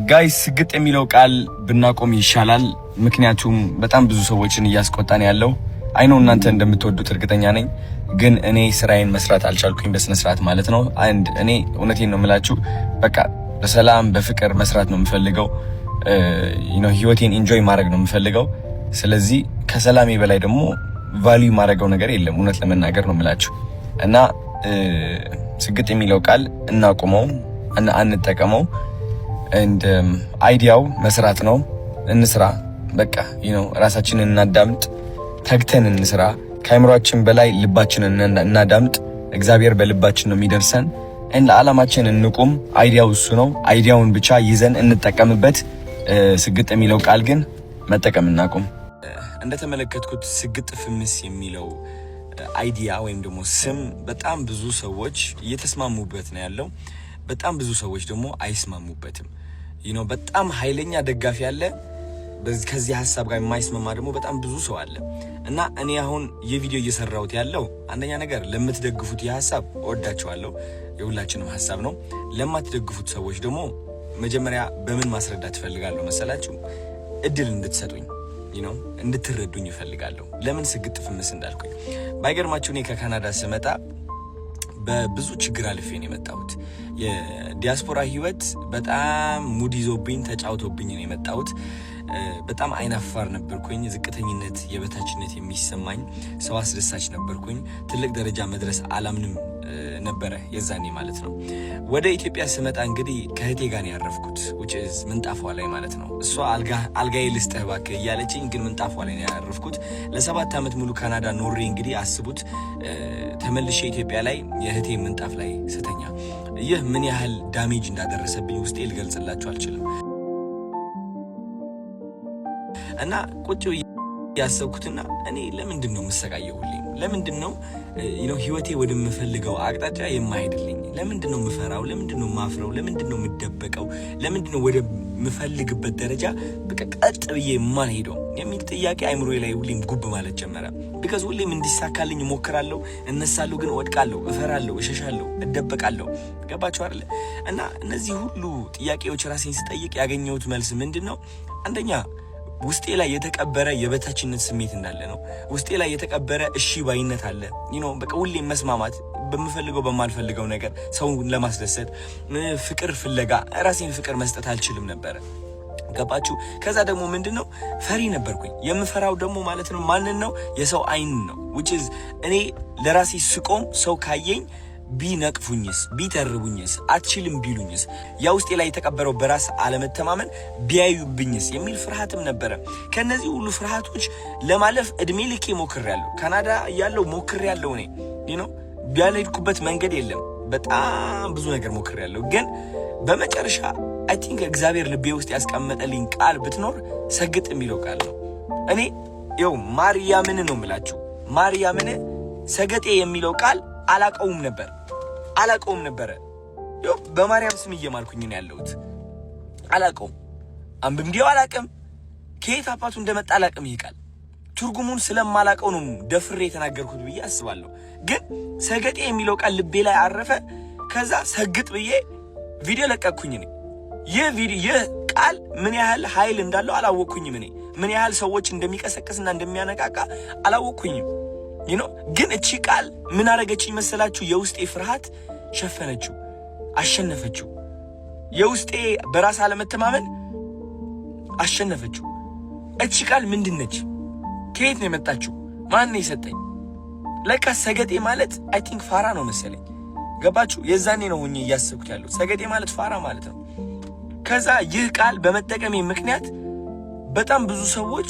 ጋይስ ስግጥ የሚለው ቃል ብናቆም ይሻላል። ምክንያቱም በጣም ብዙ ሰዎችን እያስቆጣን ያለው አይኖ እናንተ እንደምትወዱት እርግጠኛ ነኝ። ግን እኔ ስራዬን መስራት አልቻልኩኝ በስነ ስርዓት ማለት ነው። አንድ እኔ እውነቴን ነው የምላችሁ፣ በቃ በሰላም በፍቅር መስራት ነው የምፈልገው። ህይወቴን ኢንጆይ ማድረግ ነው የምፈልገው። ስለዚህ ከሰላሜ በላይ ደግሞ ቫልዩ ማድረገው ነገር የለም፣ እውነት ለመናገር ነው የምላችሁ። እና ስግጥ የሚለው ቃል እናቁመው፣ አንጠቀመው። and አይዲያው መስራት ነው። እንስራ በቃ ራሳችንን እናዳምጥ፣ ተግተን እንስራ። ከአይምሮአችን በላይ ልባችንን እናዳምጥ። እግዚአብሔር በልባችን ነው የሚደርሰን። ለዓላማችን እንቁም። አይዲያው እሱ ነው። አይዲያውን ብቻ ይዘን እንጠቀምበት። ስግጥ የሚለው ቃል ግን መጠቀም እናቁም። እንደተመለከትኩት ስግጥ ፍምስ የሚለው አይዲያ ወይም ደግሞ ስም በጣም ብዙ ሰዎች እየተስማሙበት ነው ያለው። በጣም ብዙ ሰዎች ደግሞ አይስማሙበትም። በጣም ኃይለኛ ደጋፊ አለ፣ ከዚህ ሐሳብ ጋር የማይስማማ ደግሞ በጣም ብዙ ሰው አለ። እና እኔ አሁን የቪዲዮ እየሰራሁት ያለው አንደኛ ነገር ለምትደግፉት የሐሳብ እወዳችኋለሁ፣ የሁላችንም ሐሳብ ነው። ለማትደግፉት ሰዎች ደግሞ መጀመሪያ በምን ማስረዳት እፈልጋለሁ መሰላችሁ? እድል እንድትሰጡኝ እንድትረዱኝ እፈልጋለሁ። ለምን ስግጥ ፍምስ እንዳልኩኝ ባይገርማችሁ፣ እኔ ከካናዳ ስመጣ በብዙ ችግር አልፌ ነው የመጣሁት። የዲያስፖራ ህይወት በጣም ሙድ ይዞብኝ ተጫውቶብኝ ነው የመጣሁት። በጣም አይናፋር ነበርኩኝ። ዝቅተኝነት፣ የበታችነት የሚሰማኝ ሰው አስደሳች ነበርኩኝ። ትልቅ ደረጃ መድረስ አላምንም ነበረ የዛኔ ማለት ነው። ወደ ኢትዮጵያ ስመጣ እንግዲህ ከእህቴ ጋር ነው ያረፍኩት፣ ምንጣፏ ላይ ማለት ነው። እሷ አልጋዬ ልስጥህ እባክህ እያለችኝ፣ ግን ምንጣፏ ላይ ነው ያረፍኩት። ለ7 ዓመት ሙሉ ካናዳ ኖሬ እንግዲህ አስቡት፣ ተመልሼ ኢትዮጵያ ላይ የእህቴ ምንጣፍ ላይ ስተኛ ይህ ምን ያህል ዳሜጅ እንዳደረሰብኝ ውስጤ ልገልጽላችሁ አልችልም። እና ቁጭ ያሰብኩትና እኔ ለምንድን ነው የምሰቃየው? ለምንድን ነው ህይወቴ ወደምፈልገው አቅጣጫ የማይሄድልኝ? ለምንድን ነው የምፈራው? ለምንድን ነው የማፍረው? ለምንድን ነው የምደበቀው? ለምንድን ነው ወደምፈልግበት ደረጃ ቀጥ ብዬ የማልሄደው የሚል ጥያቄ አይምሮዬ ላይ ሁሌም ጉብ ማለት ጀመረ። ቢካዝ ሁሌም እንዲሳካልኝ እሞክራለሁ፣ እነሳለሁ፣ ግን እወድቃለሁ፣ እፈራለሁ፣ እሸሻለሁ፣ እደበቃለሁ። ገባችሁ አይደለ? እና እነዚህ ሁሉ ጥያቄዎች ራሴን ስጠይቅ ያገኘሁት መልስ ምንድን ነው? አንደኛ ውስጤ ላይ የተቀበረ የበታችነት ስሜት እንዳለ ነው። ውስጤ ላይ የተቀበረ እሺ ባይነት አለ። በቃ ሁሌም መስማማት፣ በምፈልገው በማልፈልገው ነገር ሰውን ለማስደሰት ፍቅር ፍለጋ ራሴን ፍቅር መስጠት አልችልም ነበረ። ገባችሁ? ከዛ ደግሞ ምንድነው ፈሪ ነበርኩኝ። የምፈራው ደግሞ ማለት ነው ማንን ነው? የሰው አይን ነው። which is እኔ ለራሴ ስቆም ሰው ካየኝ ቢነቅፉኝስ፣ ቢተርቡኝስ፣ አትችልም ቢሉኝስ፣ ያ ውስጤ ላይ የተቀበረው በራስ አለመተማመን ቢያዩብኝስ የሚል ፍርሃትም ነበረ። ከነዚህ ሁሉ ፍርሃቶች ለማለፍ እድሜ ልኬ ሞክሬያለሁ። ካናዳ ያለው ሞክሬያለሁ። እኔ ቢያልሄድኩበት መንገድ የለም። በጣም ብዙ ነገር ሞክሬያለሁ። ግን በመጨረሻ አይ ቲንክ እግዚአብሔር ልቤ ውስጥ ያስቀመጠልኝ ቃል ብትኖር ሰግጥ የሚለው ቃል ነው። እኔ ማርያምን ነው የምላችሁ። ማርያምን ሰገጤ የሚለው ቃል አላቀውም ነበረ። በማርያም ስም እየማልኩኝ ነው ያለሁት። አላቀውም፣ አንብቤው አላቅም፣ ከየት አባቱ እንደመጣ አላቅም። ይህ ቃል ትርጉሙን ስለማላቀው ነው ደፍሬ የተናገርኩት ብዬ አስባለሁ። ግን ሰገጤ የሚለው ቃል ልቤ ላይ አረፈ። ከዛ ሰግጥ ብዬ ቪዲዮ ለቀቅኩኝ። ይህ ቃል ምን ያህል ኃይል እንዳለው አላወቅኩኝም። ምን ያህል ሰዎች እንደሚቀሰቅስና እንደሚያነቃቃ አላወቅኩኝም። ግን እቺ ቃል ምን አረገችኝ መሰላችሁ? የውስጤ ፍርሃት ሸፈነችው፣ አሸነፈችው። የውስጤ በራስ አለመተማመን አሸነፈችው። እቺ ቃል ምንድነች? ከየት ነው የመጣችው? ማን ነው የሰጠኝ? ለካ ሰገጤ ማለት አይ ቲንክ ፋራ ነው መሰለኝ። ገባችሁ? የዛኔ ነው ሆኜ እያሰብኩት ያለው ሰገጤ ማለት ፋራ ማለት ነው። ከዛ ይህ ቃል በመጠቀሜ ምክንያት በጣም ብዙ ሰዎች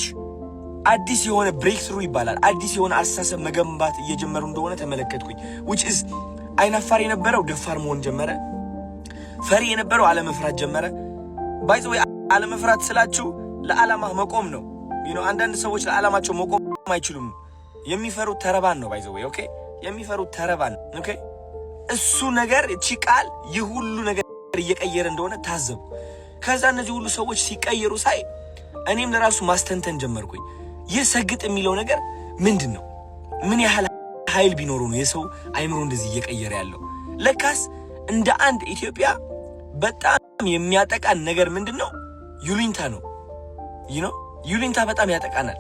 አዲስ የሆነ ብሬክ ትሩ ይባላል፣ አዲስ የሆነ አስተሳሰብ መገንባት እየጀመሩ እንደሆነ ተመለከትኩኝ። which is አይናፋር የነበረው ደፋር መሆን ጀመረ። ፈሪ የነበረው አለመፍራት ጀመረ። ባይ ዘ ወይ አለመፍራት ስላችሁ ለዓላማ መቆም ነው። አንዳንድ ሰዎች ለዓላማቸው መቆም አይችሉም። የሚፈሩት ተረባን ነው። ባይ ዘ ወይ ኦኬ፣ የሚፈሩት ተረባን ኦኬ። እሱ ነገር እቺ ቃል ይህ ሁሉ ነገር እየቀየረ እንደሆነ ታዘብኩ። ከዛ እነዚህ ሁሉ ሰዎች ሲቀየሩ ሳይ እኔም ለራሱ ማስተንተን ጀመርኩኝ። ይህ ሰግጥ የሚለው ነገር ምንድን ነው? ምን ያህል ኃይል ቢኖረው ነው የሰው አይምሮ እንደዚህ እየቀየረ ያለው? ለካስ እንደ አንድ ኢትዮጵያ በጣም የሚያጠቃን ነገር ምንድነው? ይሉኝታ ነው። ይሉኝታ በጣም ያጠቃናል።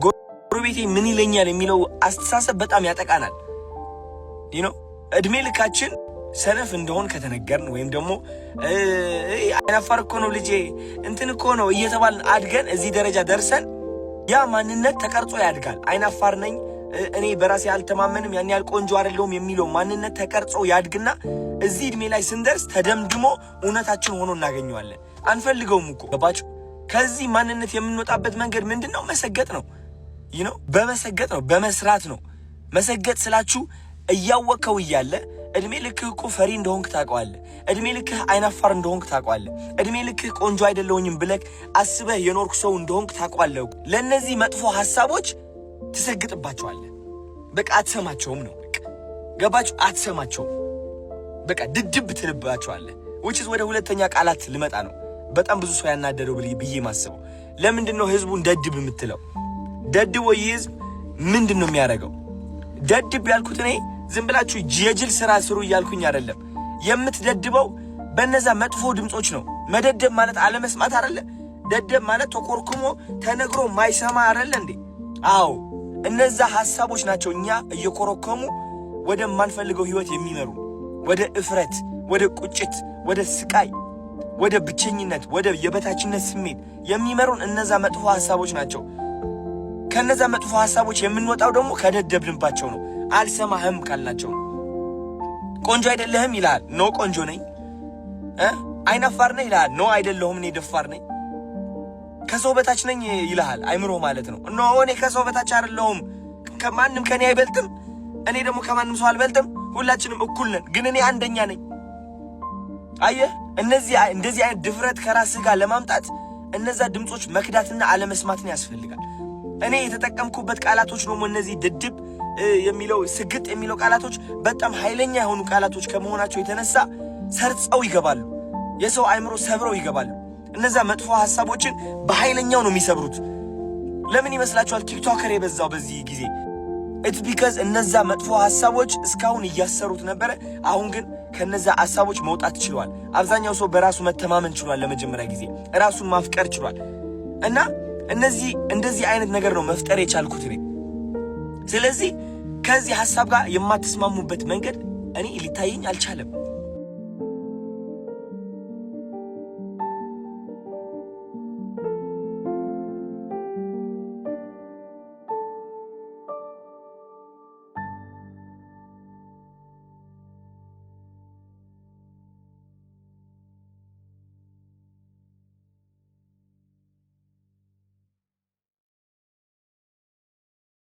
ጎረቤቴ ምን ይለኛል የሚለው አስተሳሰብ በጣም ያጠቃናል። እድሜ ልካችን ሰነፍ እንደሆን ከተነገርን ወይም ደግሞ አይናፋር እኮ ነው ልጄ እንትን እኮ ነው እየተባልን አድገን እዚህ ደረጃ ደርሰን ያ ማንነት ተቀርጾ ያድጋል። አይናፋር ነኝ፣ እኔ በራሴ አልተማመንም፣ ያን ያህል ቆንጆ አይደለሁም የሚለው ማንነት ተቀርጾ ያድግና እዚህ እድሜ ላይ ስንደርስ ተደምድሞ እውነታችን ሆኖ እናገኘዋለን። አንፈልገውም እኮ ገባችሁ? ከዚህ ማንነት የምንወጣበት መንገድ ምንድነው? መሰገጥ ነው። በመሰገጥ ነው፣ በመስራት ነው። መሰገጥ ስላችሁ እያወቀው እያለ እድሜ ልክህ እኮ ፈሪ እንደሆንክ ታውቀዋለህ። እድሜ ልክህ አይናፋር እንደሆንክ ታውቀዋለህ። እድሜ ልክህ ቆንጆ አይደለሁኝም ብለህ አስበህ የኖርክ ሰው እንደሆንክ ታውቀዋለህ። ለእነዚህ መጥፎ ሐሳቦች ትሰግጥባቸዋለህ። በቃ አትሰማቸውም ነው። በቃ ገባችሁ? አትሰማቸውም። በቃ ድድብ ትልባቸዋለህ። ውጭስ ወደ ሁለተኛ ቃላት ልመጣ ነው። በጣም ብዙ ሰው ያናደደው ብዬ ማስበው ለምንድን ነው ህዝቡን ደድብ የምትለው? ደድቦ ይህ ህዝብ ምንድን ነው የሚያደርገው? ደድብ ያልኩት እኔ ዝም ብላችሁ የጅል ስራ ስሩ እያልኩኝ አይደለም። የምትደድበው በነዛ መጥፎ ድምጾች ነው። መደደብ ማለት አለመስማት አይደለ? ደደብ ማለት ተኮርኩሞ ተነግሮ ማይሰማ አይደለ እንዴ? አዎ እነዛ ሐሳቦች ናቸው እኛ እየኮረከሙ ወደ ማንፈልገው ህይወት የሚመሩ፣ ወደ እፍረት፣ ወደ ቁጭት፣ ወደ ስቃይ፣ ወደ ብቸኝነት፣ ወደ የበታችነት ስሜት የሚመሩን እነዛ መጥፎ ሐሳቦች ናቸው። ከነዛ መጥፎ ሐሳቦች የምንወጣው ደግሞ ከደደብንባቸው ነው። አልሰማህም ካልናቸው። ቆንጆ አይደለህም ይላል። ኖ ቆንጆ ነኝ። አይናፋር ነኝ ይላል። ኖ አይደለሁም እኔ ደፋር ነኝ። ከሰው በታች ነኝ ይልሃል አይምሮ ማለት ነው። ኖ እኔ ከሰው በታች አይደለሁም፣ ከማንም ከኔ አይበልጥም፣ እኔ ደግሞ ከማንም ሰው አልበልጥም፣ ሁላችንም እኩል ነን፣ ግን እኔ አንደኛ ነኝ። አየህ፣ እንደዚህ አይነት ድፍረት ከራስህ ጋር ለማምጣት እነዛ ድምጾች መክዳትና አለመስማትን ያስፈልጋል። እኔ የተጠቀምኩበት ቃላቶች ደግሞ እነዚህ ድድብ የሚለው ስግጥ የሚለው ቃላቶች በጣም ኃይለኛ የሆኑ ቃላቶች ከመሆናቸው የተነሳ ሰርጸው ይገባሉ። የሰው አይምሮ ሰብረው ይገባሉ። እነዛ መጥፎ ሐሳቦችን በኃይለኛው ነው የሚሰብሩት። ለምን ይመስላችኋል ቲክቶከር የበዛው በዚህ ጊዜ? ኢትስ ቢካዝ እነዛ መጥፎ ሐሳቦች እስካሁን እያሰሩት ነበረ። አሁን ግን ከነዛ ሐሳቦች መውጣት ችሏል። አብዛኛው ሰው በራሱ መተማመን ችሏል። ለመጀመሪያ ጊዜ ራሱን ማፍቀር ችሏል። እና እንደዚህ አይነት ነገር ነው መፍጠር የቻልኩት እኔ። ስለዚህ ከዚህ ሐሳብ ጋር የማትስማሙበት መንገድ እኔ ሊታየኝ አልቻለም።